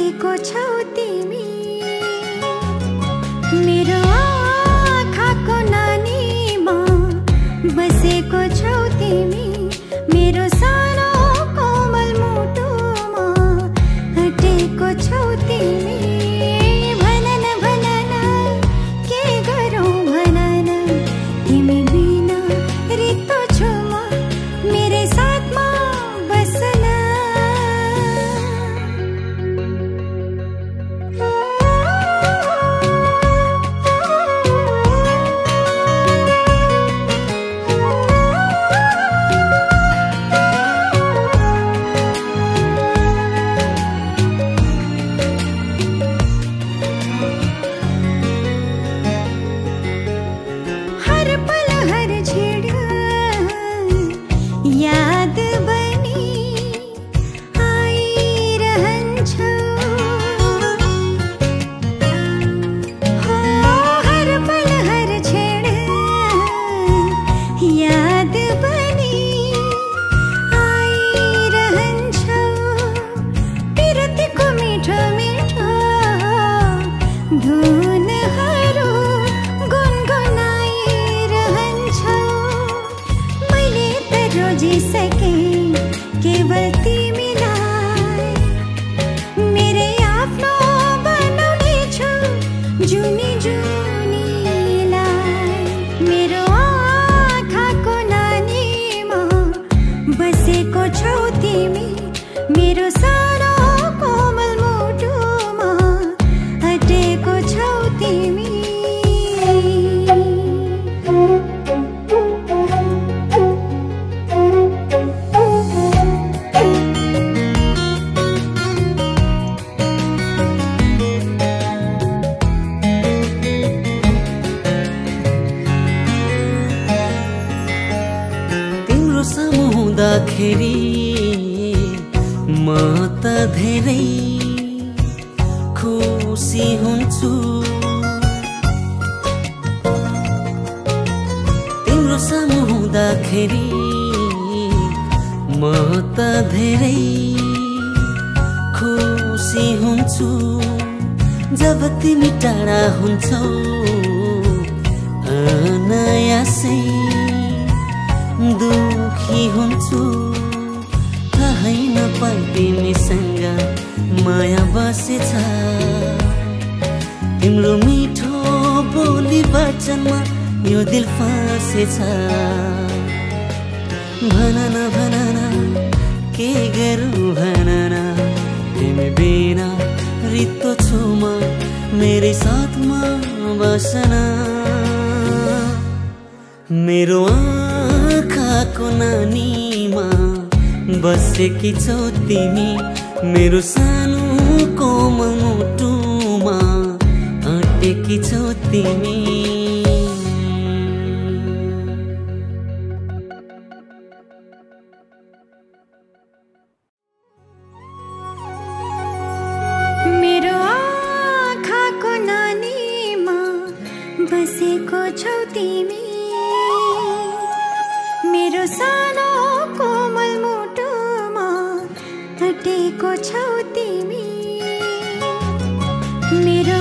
अटेको छौ तिमी मेरो आँखाको नानीमा बसेको छौ तिमी मेरो सानो कोमल मुटुमा अटेको छौ तिमी भन न के गरौँ भन न तिमी बिना रित्तो छु म मेरै साथमा बस्न याद बनी आइरहन्छौ हो हर पल हर क्षण याद बनी आइरहन्छौ पिरतीको मिठो मिठो धुनहरू गुनगुनाइरहन्छौ मैले त रोजिसके केवल तिमीलाई मेरै आफ्नो बनाउने छु जुनी जुनीलाई मेरो आँखाको नानीमा बसेको छौ तिमी मेरो सानो कोमल मुटुमा अटेको छौ तिमी हुँदाखेरि म त धेरै खुसी हुन्छु तिम्रो सामु हुँदाखेरि म त धेरै खुसी हुन्छु जब तिमी टाढा हुन्छौ अनायासै दुखी हुन्छु थाहै नपाई तिमीसँग माया बसेछ तिम्रो मिठो बोली वचनमा यो दिल फसेछ भन न के गरौँ भन न तिमी बिना रित्तो छु म मेरै साथमा बस्न मेरो आँखाको नानीमा बसेकी छौ तिमी मेरो सानो कोमल मुटुमा अटेकी छौ तिमी मेरो आँखाको नानीमा बसेको छौ तिमी मेरो सानो कोमल मुटुमा अटेको छौ तिमी मेरो